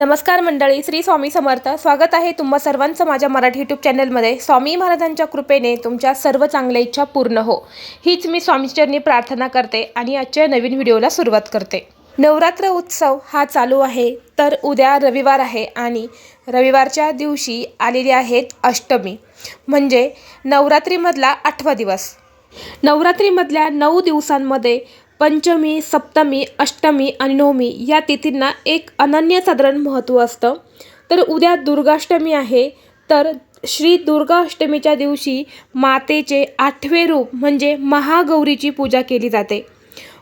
नमस्कार मंडळी, श्री स्वामी समर्थ. स्वागत आहे तुम्हा सर्वांचं माझ्या मराठी यूट्यूब चॅनलमध्ये. स्वामी महाराजांच्या कृपेने तुमच्या सर्व चांगल्या इच्छा पूर्ण हो, हीच मी स्वामीचरणी प्रार्थना करते आणि आजच्या नवीन व्हिडिओला सुरुवात करते. नवरात्र उत्सव हा चालू आहे, तर उद्या रविवार आहे आणि रविवारच्या दिवशी आलेली आहेत अष्टमी, म्हणजे नवरात्रीमधला 8वा दिवस. नवरात्रीमधल्या 9 दिवसांमध्ये पंचमी, सप्तमी, अष्टमी आणि नवमी या तिथींना एक अनन्यसाधारण महत्त्व असतं. तर उद्या दुर्गाष्टमी आहे, तर श्री दुर्गाष्टमीच्या दिवशी मातेचे 8वे रूप म्हणजे महागौरीची पूजा केली जाते.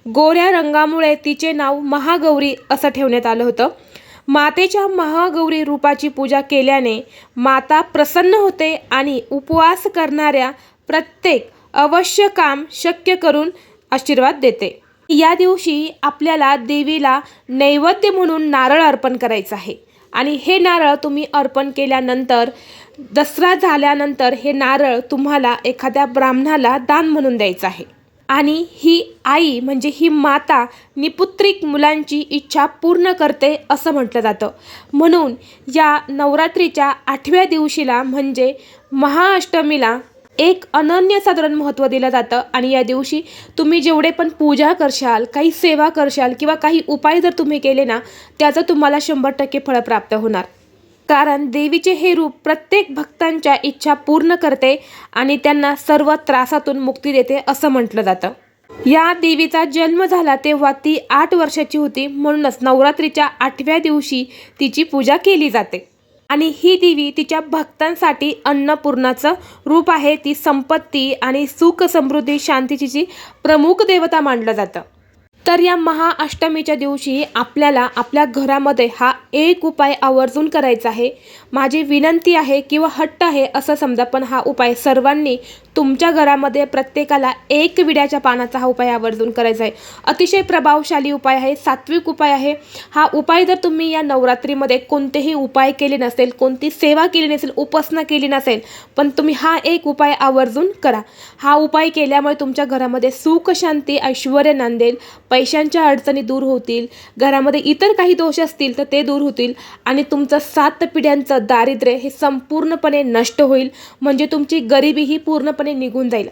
गोऱ्या रंगामुळे तिचे नाव महागौरी असं ठेवण्यात आलं होतं. मातेच्या महागौरी रूपाची पूजा केल्याने माता प्रसन्न होते आणि उपवास करणाऱ्या प्रत्येक अवश्य काम शक्य करून आशीर्वाद देते. या दिवशी आपल्याला देवीला नैवेद्य म्हणून नारळ अर्पण करायचं आहे आणि हे नारळ तुम्ही अर्पण केल्यानंतर दसरा झाल्यानंतर हे नारळ तुम्हाला एखाद्या ब्राह्मणाला दान म्हणून द्यायचं आहे. आणि ही आई म्हणजे ही माता निपुत्रिक मुलांची इच्छा पूर्ण करते असं म्हटलं जातं. म्हणून या नवरात्रीच्या 8व्या दिवशीला म्हणजे महाअष्टमीला एक अनन्यसाधारण महत्त्व दिलं जातं. आणि या दिवशी तुम्ही जेवढे पण पूजा करशाल, काही सेवा करशाल किंवा काही उपाय जर तुम्ही केले ना, त्याचं तुम्हाला 100% फळ प्राप्त होणार. कारण देवीचे हे रूप प्रत्येक भक्तांच्या इच्छा पूर्ण करते आणि त्यांना सर्व त्रासातून मुक्ती देते असं म्हटलं जातं. या देवीचा जन्म झाला तेव्हा ती 8 वर्षाची होती, म्हणूनच नवरात्रीच्या 8व्या दिवशी तिची पूजा केली जाते. आणि ही देवी तिच्या भक्तांसाठी अन्नपूर्णाचं रूप आहे. ती संपत्ती आणि सुख, समृद्धी, शांतीची प्रमुख देवता मानलं जातं. तर या महाअष्टमीच्या दिवशी आपल्याला आपल्या घरामध्ये हा एक उपाय आवर्जून करायचा आहे. माझी विनंती आहे किंवा हट्ट आहे असं समजा, पण हा उपाय सर्वांनी तुमच्या घरामध्ये प्रत्येकाला 1 विड्याच्या पानाचा हा उपाय आवर्जून करायचा आहे. अतिशय प्रभावशाली उपाय आहे, सात्विक उपाय आहे. हा उपाय जर तुम्ही या नवरात्रीमध्ये कोणतेही उपाय केले नसेल, कोणती सेवा केली नसेल, उपासना केली नसेल, पण तुम्ही हा एक उपाय आवर्जून करा. हा उपाय केल्यामुळे तुमच्या घरामध्ये सुख, शांती, ऐश्वर्य नांदेल, पैशांच्या अडचणी दूर होतील, घरामध्ये इतर काही दोष असतील तर ते दूर होतील आणि तुमचं 7 पिढ्यांचं दारिद्र्य हे संपूर्णपणे नष्ट होईल. म्हणजे तुमची गरिबी ही पूर्णपणे निघून जाईल.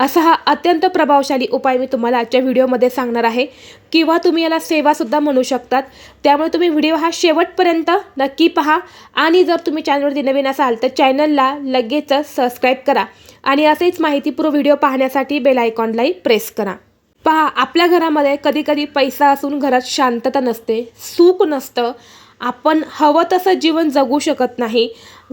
असा हा अत्यंत प्रभावशाली उपाय मी तुम्हाला आजच्या व्हिडिओमध्ये सांगणार आहे. किंवा तुम्ही याला सेवासुद्धा म्हणू शकतात. त्यामुळे तुम्ही व्हिडिओ हा शेवटपर्यंत नक्की पहा. आणि जर तुम्ही चॅनलवरती नवीन असाल तर चॅनलला लगेचच सबस्क्राईब करा आणि असेच माहितीपूर्ण व्हिडिओ पाहण्यासाठी बेल आयकॉनलाही प्रेस करा. पहा, आपल्या घरामध्ये कधीकधी पैसा असून घरात शांतता नसते, सुख नसतं, आपण हवं तसं जीवन जगू शकत नाही.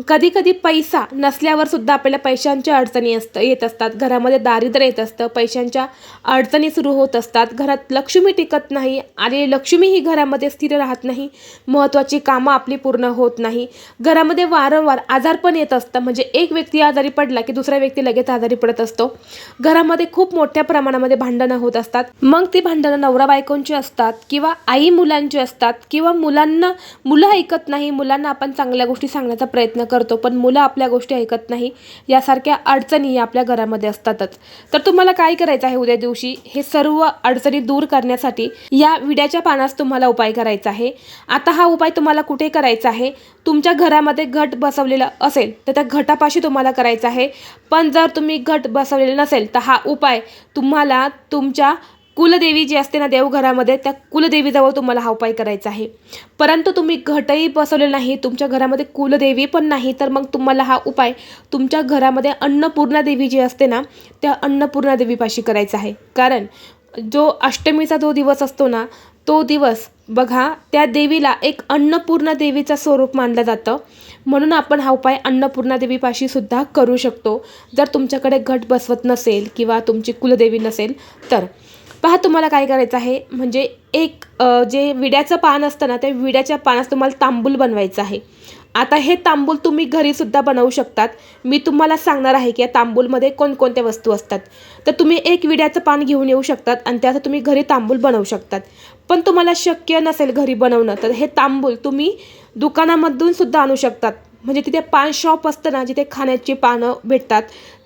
कधीकधी पैसा नसल्यावर सुद्धा आपल्याला पैशांच्या अडचणी येत असतात, घरामध्ये दारिद्र्य येत असतं, पैशांच्या अडचणी सुरू होत असतात, घरात लक्ष्मी टिकत नाही आणि लक्ष्मी ही घरामध्ये स्थिर राहत नाही, महत्त्वाची कामं आपली पूर्ण होत नाही, घरामध्ये वारंवार आजारपण येत असतं. म्हणजे एक व्यक्ती आजारी पडला की दुसरा व्यक्ती लगेच आजारी पडत असतो. घरामध्ये खूप मोठ्या प्रमाणामध्ये भांडणं होत असतात. मग ती भांडणं नवरा बायकोंची असतात किंवा आई मुलांची असतात किंवा मुलं ऐकत नाही. मुलांना आपण चांगल्या गोष्टी सांगण्याचा प्रयत्न करतो, पण मुलं आपल्या गोष्टी ऐकत नाही. यासारख्या अडचणी आपल्या घरामध्ये असतातच. तर तुम्हाला काय करायचं आहे उद्या दिवशी हे सर्व अडचणी दूर करण्यासाठी या विड्याच्या पानास तुम्हाला उपाय करायचा आहे. आता हा उपाय तुम्हाला कुठे करायचा आहे? तुमच्या घरामध्ये घट बसवलेला असेल तर त्या घटापाशी तुम्हाला करायचा आहे. पण जर तुम्ही घट बसवलेला नसेल तर हा उपाय तुम्हाला तुमच्या कुलदेवी जी असते ना देवघरामध्ये, त्या कुलदेवीजवळ तुम्हाला हा उपाय करायचा आहे. परंतु तुम्ही घटही बसवलेला नाही, तुमच्या घरामध्ये कुलदेवी पण नाही, तर मग तुम्हाला हा उपाय तुमच्या घरामध्ये अन्नपूर्णा देवी जी असते ना त्या अन्नपूर्णा देवीपाशी करायचा आहे. कारण जो अष्टमीचा जो दिवस असतो ना, तो दिवस बघा, त्या देवीला एक अन्नपूर्णा देवीचं स्वरूप मानलं जातं. म्हणून आपण हा उपाय अन्नपूर्णा देवीपाशी सुद्धा करू शकतो, जर तुमच्याकडे घट बसवत नसेल किंवा तुमची कुलदेवी नसेल तर. पहा, तुम्हाला काय करायचं आहे, म्हणजे एक जे विड्याचं पान असतं ना, त्या विड्याच्या पानास तुम्हाला तांबूल बनवायचं आहे. आता हे तांबूल तुम्ही घरीसुद्धा बनवू शकतात. मी तुम्हाला सांगणार आहे की या तांबूलमध्ये कोणकोणत्या वस्तू असतात. तर तुम्ही एक विड्याचं पान घेऊन येऊ शकतात आणि त्याचं तुम्ही घरी तांबूल बनवू शकतात. पण तुम्हाला शक्य नसेल घरी बनवणं, तर हे तांबूल तुम्ही दुकानामधून सुद्धा आणू शकतात. म्हणजे तिथे पान शॉप असतं ना, जिथे खाण्याची पानं भेटतात,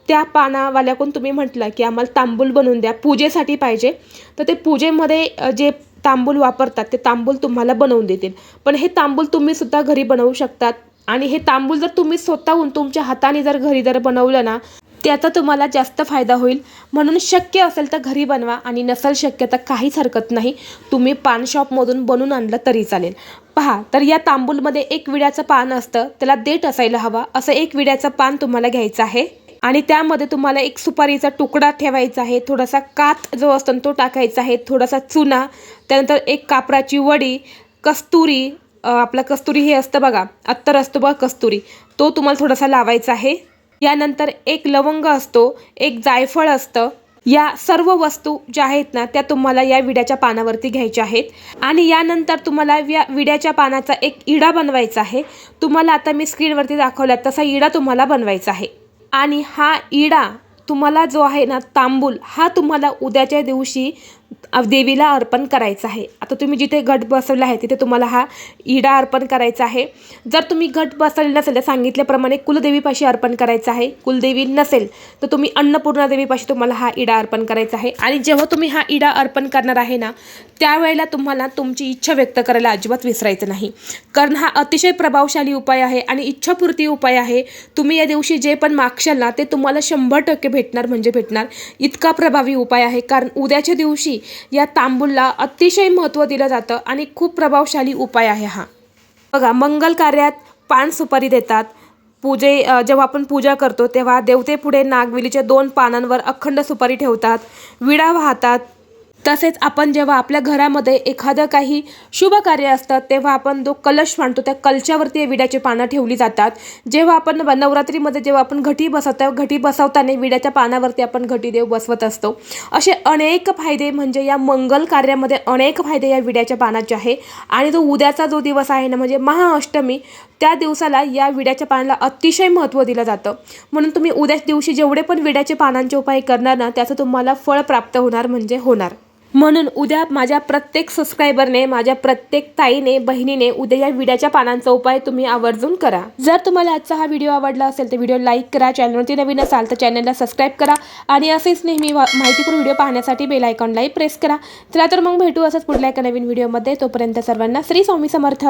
त्या पानावाल्याकडून तुम्ही म्हटलं की आम्हाला तांबूल बनवून द्या, पूजेसाठी पाहिजे, तर ते पूजेमध्ये जे तांबूल वापरतात ते तांबूल तुम्हाला बनवून देतील. पण हे तांबूल तुम्ही सुद्धा घरी बनवू शकतात आणि हे तांबूल जर तुम्ही स्वतःहून तुमच्या हाताने जर घरी बनवलं ना, त्याचा तुम्हाला जास्त फायदा होईल. म्हणून शक्य असेल तर घरी बनवा आणि नसेल शक्य तर काहीच हरकत नाही, तुम्ही पान शॉपमधून बनवून आणलं तरी चालेल. पहा, तर या तांबूलमध्ये एक विड्याचं पान असतं, त्याला देठ असायला हवा असं एक विड्याचं पान तुम्हाला घ्यायचं आहे आणि त्यामध्ये तुम्हाला एक सुपारीचा तुकडा ठेवायचा आहे, थोडासा कात जो असतो तो टाकायचा आहे, थोडासा चुना, त्यानंतर एक कापराची वडी, कस्तुरी, आपला कस्तुरी हे असतं बघा, अत्तर असतो बघा कस्तुरी, तो तुम्हाला थोडासा लावायचा आहे. यानंतर एक लवंग असतो, एक जायफळ असतं. या सर्व वस्तू ज्या आहेत ना त्या तुम्हाला या विड्याच्या पानावरती घ्यायच्या आहेत आणि यानंतर तुम्हाला या विड्याच्या पानाचा एक इडा बनवायचा आहे. तुम्हाला आता मी स्क्रीनवरती दाखवला तसा इडा तुम्हाला बनवायचा आहे आणि हा इडा तुम्हाला जो आहे ना तांबूल, हा तुम्हाला उद्याच्या दिवशी देवीला अर्पण करायचा आहे. आता तुम्ही जिथे घट बसवला आहे तिथे तुम्हाला हा इडा अर्पण करायचा आहे. जर तुम्ही घट बसवले नसेल तर सांगितल्याप्रमाणे कुलदेवीपाशी अर्पण करायचं आहे. कुलदेवी नसेल तर तुम्ही अन्नपूर्णा देवीपाशी तुम्हाला हा इडा अर्पण करायचा आहे. आणि जेव्हा तुम्ही हा इडा अर्पण करणार आहे ना त्यावेळेला तुम्हाला तुमची इच्छा व्यक्त करायला अजिबात विसरायचं नाही, कारण हा अतिशय प्रभावशाली उपाय आहे आणि इच्छापूर्ती उपाय आहे. तुम्ही या दिवशी जे पण मागशाल ना ते तुम्हाला 100% भेटणार म्हणजे भेटणार. इतका प्रभावी उपाय आहे, कारण उद्याच्या दिवशी या तांबूलला अतिशय महत्त्व दिलं जातं आणि खूप प्रभावशाली उपाय आहे हा. बघा, मंगल कार्यात पान सुपारी देतात. जेव्हा आपण पूजा करतो तेव्हा देवतेपुढे नागवेलीच्या 2 पानांवर अखंड सुपारी ठेवतात, विडा वाहतात. तसेच आपण जेव्हा आपल्या घरामध्ये एखादं काही शुभ कार्य असतं तेव्हा आपण जो कलश मांडतो त्या कलशावरती विड्याची पानं ठेवली जातात. जेव्हा आपण नवरात्रीमध्ये जेव्हा आपण घटी बसवताना विड्याच्या पानावरती आपण घटीदेव बसवत असतो. असे अनेक फायदे, म्हणजे या मंगल कार्यामध्ये अनेक फायदे या विड्याच्या पानाचे आहे. आणि जो उद्याचा जो दिवस आहे ना म्हणजे महाअष्टमी, त्या दिवसाला या विड्याच्या पानाला अतिशय महत्त्व दिलं जातं. म्हणून तुम्ही उद्याच दिवशी जेवढे पण विड्याचे पानांचे उपाय करणार ना त्याचं तुम्हाला फळ प्राप्त होणार म्हणजे होणार. म्हणून उद्या माझ्या प्रत्येक सबस्क्रायबरने, माझ्या प्रत्येक ताईने, बहिणीने उद्या या विड्याच्या पानांचा उपाय तुम्ही आवर्जून करा. जर तुम्हाला आजचा हा व्हिडिओ आवडला असेल तर व्हिडिओ लाईक करा, चॅनलवरती नवीन असाल तर चॅनलला सबस्क्राईब करा आणि असेच नेहमी माहितीपूर्ण व्हिडिओ पाहण्यासाठी बेल आयकॉनलाही प्रेस करा. चला तर मग भेटू असंच पुढल्या एका नवीन व्हिडिओमध्ये. तोपर्यंत सर्वांना श्री स्वामी समर्थ.